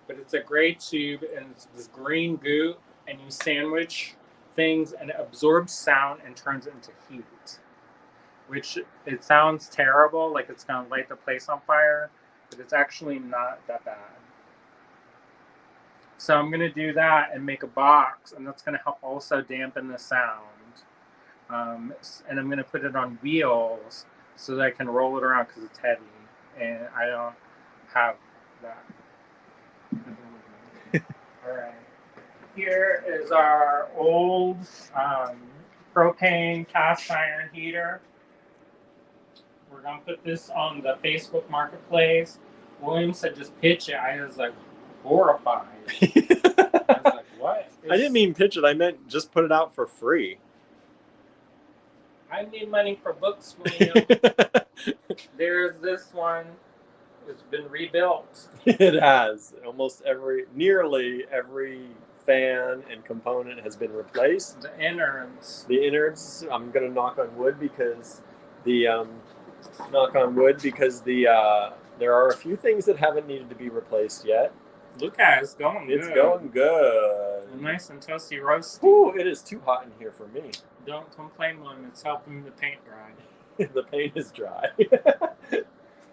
But it's a gray tube, and it's this green goo, and you sandwich things, and it absorbs sound and turns it into heat. Which, it sounds terrible, like it's going to light the place on fire, but it's actually not that bad. So I'm going to do that and make a box, and that's going to help also dampen the sound. And I'm going to put it on wheels so that I can roll it around because it's heavy, and I don't have that. All right. Here is our old propane cast iron heater. We're going to put this on the Facebook Marketplace. William said just pitch it. I was like horrified. I was like, what? I didn't mean pitch it. I meant just put it out for free. I need money for books, William. There's this one. It's been rebuilt. It has. Nearly every fan and component has been replaced. The innards. The innards. I'm gonna knock on wood because there are a few things that haven't needed to be replaced yet. Look at it, it's going good. It's going good. Nice and toasty roasty. Ooh, it is too hot in here for me. Don't complain, Mom. It's helping the paint dry. The paint is dry.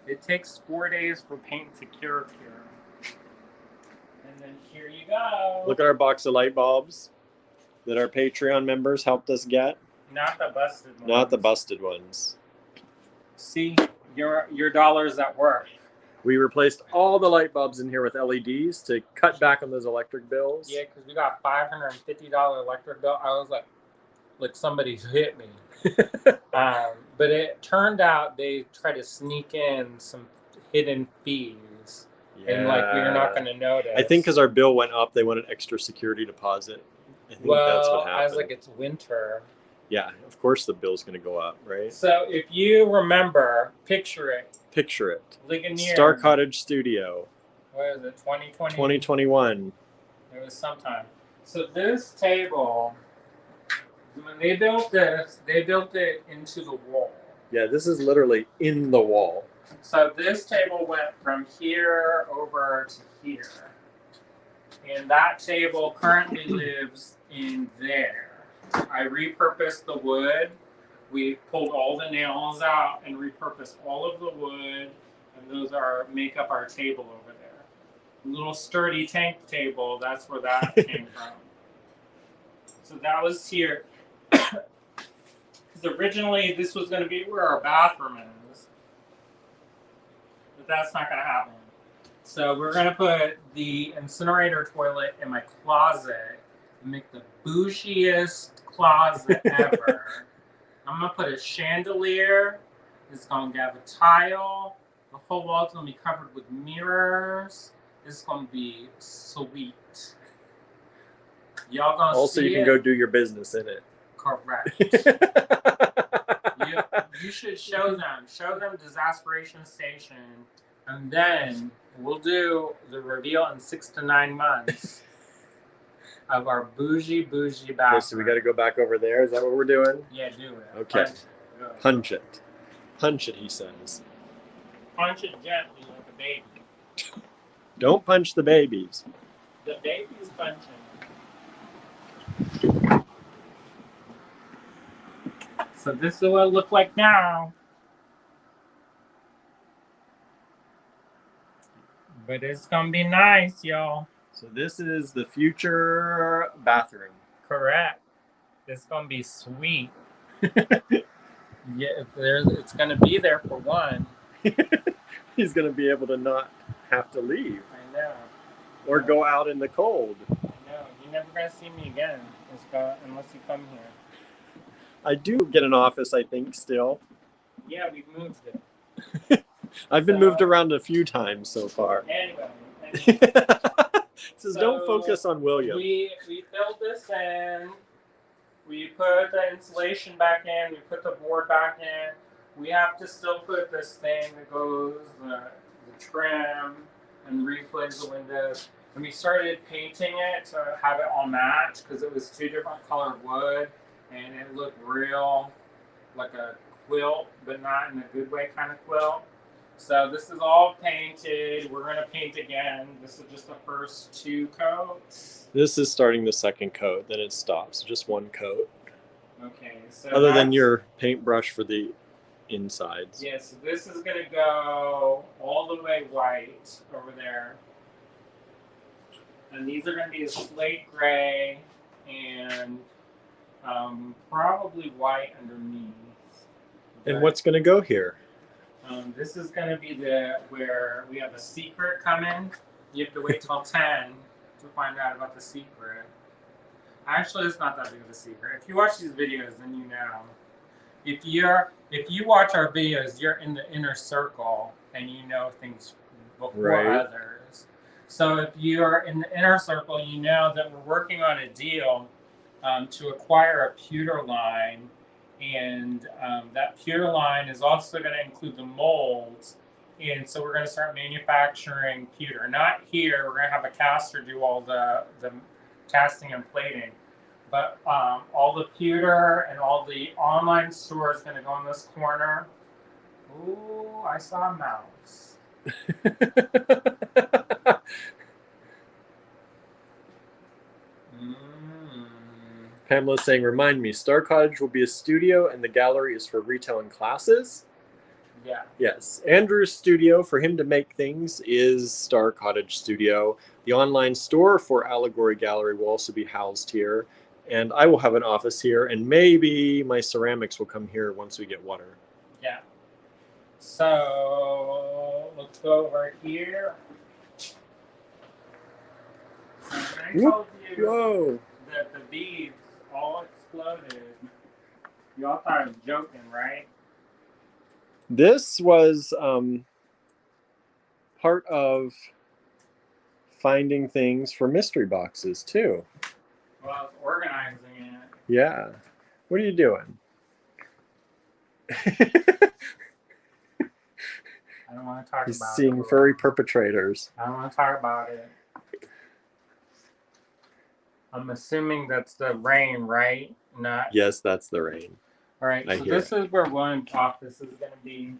It takes 4 days for paint to cure. And then here you go. Look at our box of light bulbs that our Patreon members helped us get. Not the busted ones. Not the busted ones. See, your dollars at work. We replaced all the light bulbs in here with LEDs to cut back on those electric bills. Yeah, because we got $550 electric bill. I was like somebody's hit me. But it turned out they tried to sneak in some hidden fees. Yeah. And we're not going to notice. I think because our bill went up, they wanted extra security deposit. I think that's what happened. I was like, it's winter. Yeah, of course the bill's going to go up, right? So if you remember, picture it. Picture it. Ligonier. Star Cottage Studio. What is it, 2020? 2021. It was sometime. So this table, when they built this, they built it into the wall. Yeah, this is literally in the wall. So this table went from here over to here. And that table currently lives in there. I repurposed the wood. We pulled all the nails out and repurposed all of the wood. And those make up our table over there. Little sturdy tank table, that's where that came from. So that was here. Because originally this was going to be where our bathroom is. But that's not going to happen. So we're going to put the incinerator toilet in my closet and make the bougiest closet ever. I'm going to put a chandelier. It's going to have a tile. The whole wall's going to be covered with mirrors. It's going to be sweet. Y'all going to see it? Also, you can go do your business in it. Correct. You should show them. Show them Disaspiration Station. And then we'll do the reveal in 6 to 9 months of our bougie bathroom. Okay, so we got to go back over there. Is that what we're doing? Yeah, do it. Okay. Punch it. Punch it, he says. Punch it gently like a baby. Don't punch the babies. The baby's punching. So this is what it looks like now. But it's going to be nice, y'all. So this is the future bathroom. Correct. It's going to be sweet. Yeah, it's going to be there for one. He's going to be able to not have to leave. I know. Or go out in the cold. I know. You're never going to see me again unless you come here. I do get an office, I think, still. Yeah, we've moved it. I've been moved around a few times so far. Anyway. Says don't focus on William. We filled this in. We put the insulation back in. We put the board back in. We have to still put this thing that goes, the trim, and replace the windows. And we started painting it to have it all match because it was 2 different colored wood. And it looked real like a quilt, but not in a good way kind of quilt. So this is all painted. We're going to paint again. This is just the first 2 coats. This is starting the second coat, then it stops. Just 1 coat. Okay. So other than your paintbrush for the insides. Yeah, so this is going to go all the way white over there. And these are going to be a slate gray and probably white underneath. And what's going to go here? This is going to be where we have a secret coming. You have to wait till 10 to find out about the secret. Actually, it's not that big of a secret. If you watch these videos, then you know. If you watch our videos, you're in the inner circle and you know things before others. So if you are in the inner circle, you know that we're working on a deal to acquire a pewter line. And that pewter line is also going to include the molds. And so we're going to start manufacturing pewter. Not here, we're going to have a caster do all the casting and plating. But all the pewter and all the online store is going to go in this corner. Ooh, I saw a mouse. Pamela's saying, remind me, Star Cottage will be a studio and the gallery is for retail and classes? Yeah. Yes. Andrew's studio for him to make things is Star Cottage Studio. The online store for Allegory Gallery will also be housed here. And I will have an office here, and maybe my ceramics will come here once we get water. Yeah. So let's go over here. I told you that the beads all exploded. You all thought I was joking, right? This was part of finding things for mystery boxes too. Well, I was organizing it. Yeah. What are you doing? I don't want to talk about it. He's seeing furry perpetrators. I don't want to talk about it. I'm assuming that's the rain, right? Not. Yes, that's the rain. All right, so this is where one office is going to be.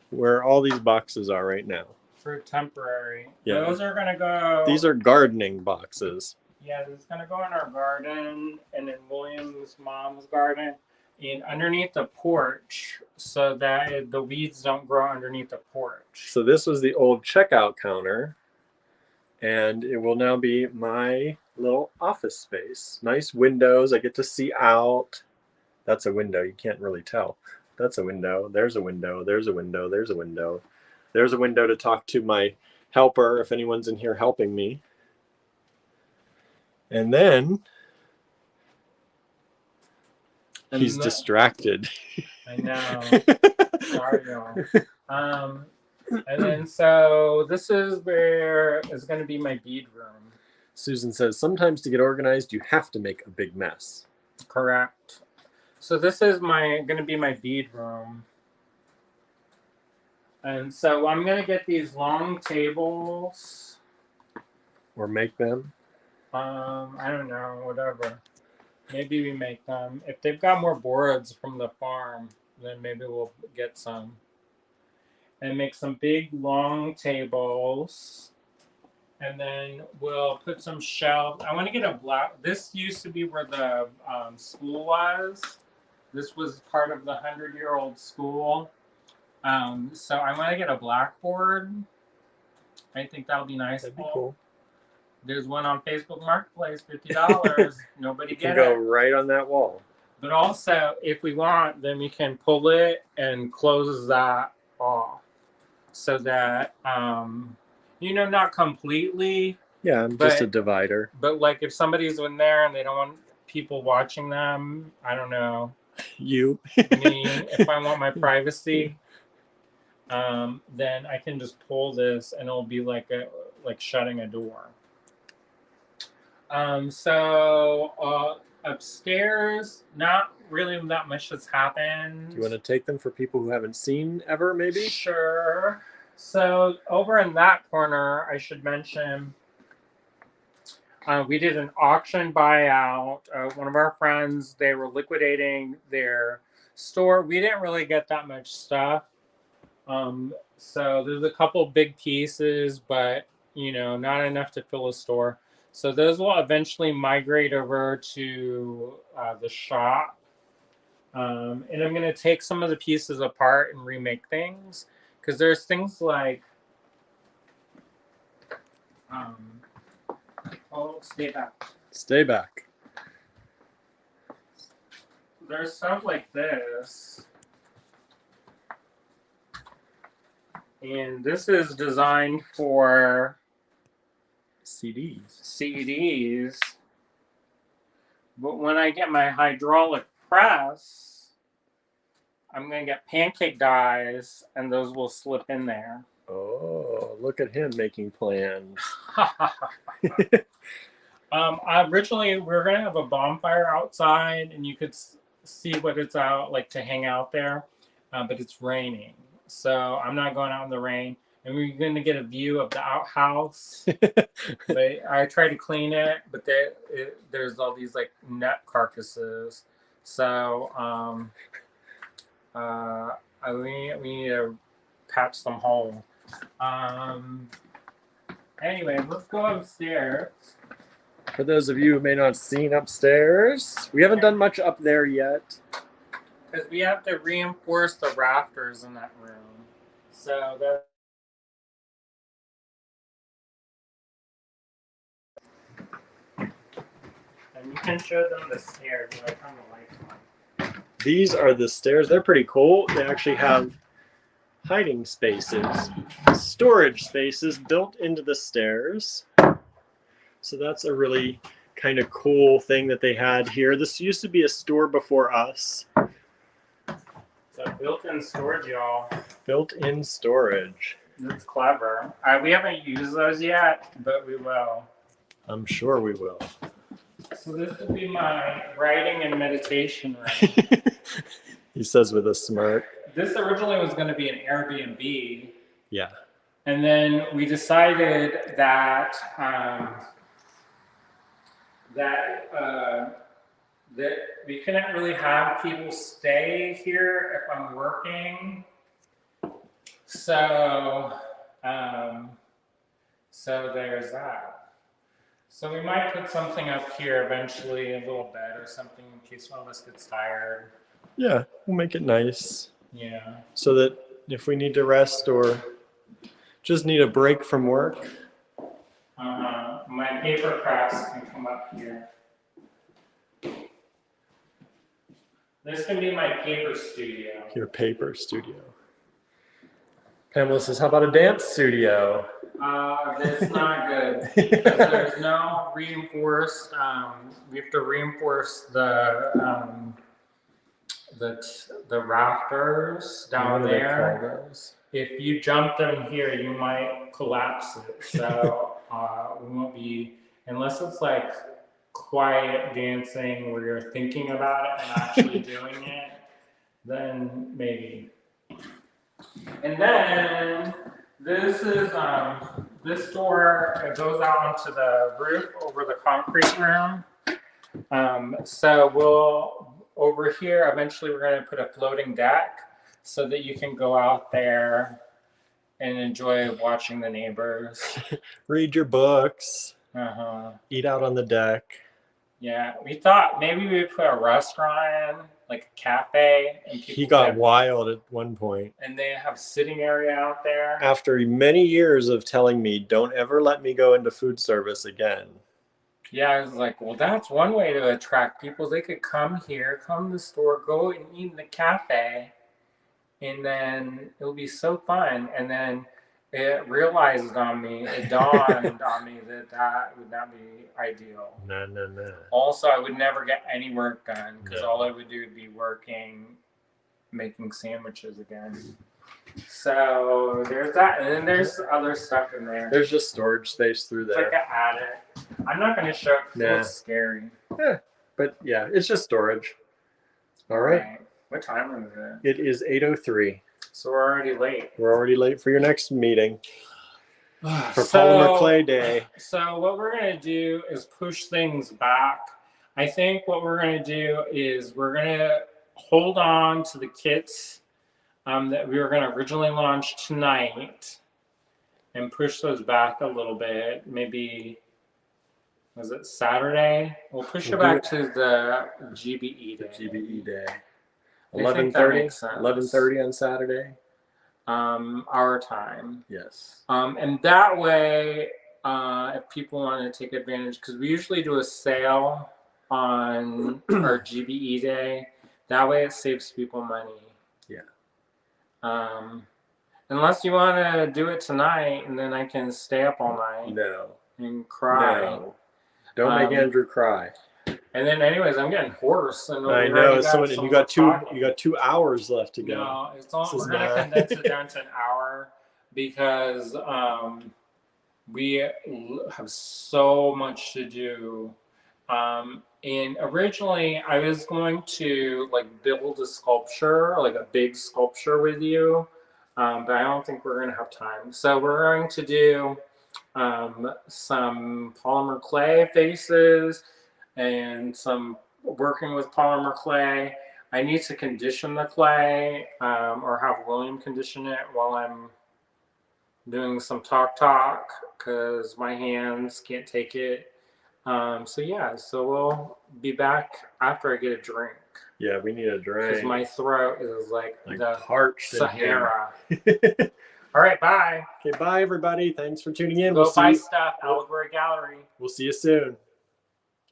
Where all these boxes are right now. For temporary. Yeah. Those are going to go. These are gardening boxes. Yeah, this is going to go in our garden and in William's mom's garden and underneath the porch so that the weeds don't grow underneath the porch. So this was the old checkout counter. And it will now be my little office space. Nice windows. I get to see out. That's a window. You can't really tell. That's a window. There's a window. There's a window. There's a window. There's a window to talk to my helper if anyone's in here helping me. And then he's distracted. I know. Sorry, y'all. And then so this is where is going to be my bead room. Susan says, sometimes to get organized, you have to make a big mess. Correct. So this is going to be my bead room. And so I'm going to get these long tables. Or make them. I don't know, whatever. Maybe we make them. If they've got more boards from the farm, then maybe we'll get some. And make some big long tables. And then we'll put some shelves. I want to get a black. This used to be where the school was. This was part of the 100-year-old school. So I want to get a blackboard. I think that'll be nice. That'd be cool. There's one on Facebook Marketplace, $50. Nobody get it. Go right on that wall. But also, if we want, then we can pull it and close that off. So that, not completely. Yeah, just a divider. But like if somebody's in there and they don't want people watching them, I don't know. You. Me, if I want my privacy, then I can just pull this and it'll be like shutting a door. So upstairs, not really that much has happened. Do you want to take them for people who haven't seen ever, maybe? Sure. So over in that corner, I should mention, we did an auction buyout. One of our friends, they were liquidating their store. We didn't really get that much stuff. So there's a couple big pieces, but, not enough to fill a store. So those will eventually migrate over to the shop. And I'm going to take some of the pieces apart and remake things. Because there's things like... stay back. Stay back. There's stuff like this. And this is designed for... CDs. But when I get my hydraulic press, I'm going to get pancake dies, and those will slip in there. Oh, look at him making plans. Originally, we were gonna have a bonfire outside, and you could see what it's out like to hang out there, but it's raining, so I'm not going out in the rain. And we're gonna get a view of the outhouse. But I tried to clean it, but there's all these like nut carcasses, so we need to patch them home. Anyway, let's go upstairs. For those of you who may not have seen upstairs, we haven't done much up there yet. Because we have to reinforce the rafters in that room. So that. And you can show them the stairs. I kind of like them. These are the stairs. They're pretty cool. They actually have hiding spaces, storage spaces built into the stairs. So that's a really kind of cool thing that they had here. This used to be a store before us. So built-in storage, y'all. Built-in storage. That's clever. We haven't used those yet, but we will. I'm sure we will. So this would be my writing and meditation room. He says with a smirk. This originally was going to be an Airbnb. Yeah. And then we decided that that we couldn't really have people stay here if I'm working. So there's that. So we might put something up here eventually, a little bed or something in case one of us gets tired. Yeah, we'll make it nice. Yeah. So that if we need to rest or just need a break from work. My paper crafts can come up here. This can be my paper studio. Your paper studio. Pamela says, how about a dance studio? That's not good. Because there's no reinforced, we have to reinforce the rafters down there. If you jump them here, you might collapse it. So we won't be, unless it's like quiet dancing where you're thinking about it and actually doing it, then maybe. And then this is this door, it goes out onto the roof over the concrete room. So we'll over here eventually we're going to put a floating deck so that you can go out there and enjoy watching the neighbors. Read your books. Eat out on the deck. Yeah, we thought maybe we would put a restaurant in, like a cafe. And he got wild at one point. And they have sitting area out there. After many years of telling me, don't ever let me go into food service again. Yeah, I was like, well, that's one way to attract people. They could come here, come to the store, go and eat in the cafe, and then it will be so fun. And then it realized on me, it dawned on me that would not be ideal. No. Also, I would never get any work done because all I would do would be working, making sandwiches again. So there's that, and then there's other stuff in there. There's just storage space through there. It's like an attic. I'm not going to show it because it's scary. Yeah, but yeah, it's just storage. All right. What time is it? It is 8:03. So we're already late. We're already late for your next meeting. For Polymer Clay Day. So what we're going to do is push things back. I think what we're going to do is we're going to hold on to the kits that we were going to originally launch tonight and push those back a little bit. Maybe, was it Saturday? We'll push it back to the GBE day. The GBE day. 11:30. 11:30 on Saturday. Our time. Yes. And that way, if people want to take advantage, because we usually do a sale on our GBE day. That way, it saves people money. Yeah. Unless you want to do it tonight, and then I can stay up all night. No. And cry. No. Don't make Andrew cry. And then, anyways, I'm getting hoarse. And I know. You got 2 hours left to go. No, we're gonna condense it down to an hour. because we have so much to do. And originally I was going to like build a sculpture, like a big sculpture with you, but I don't think we're gonna have time. So we're going to do some polymer clay faces and some working with polymer clay. I need to condition the clay, or have William condition it while I'm doing some talk because my hands can't take it. So yeah, so we'll be back after I get a drink. Yeah, we need a drink. Because my throat is like the parched Sahara. All right, bye. Okay, bye everybody. Thanks for tuning in. Go buy stuff, Allegory Gallery. We'll see you soon.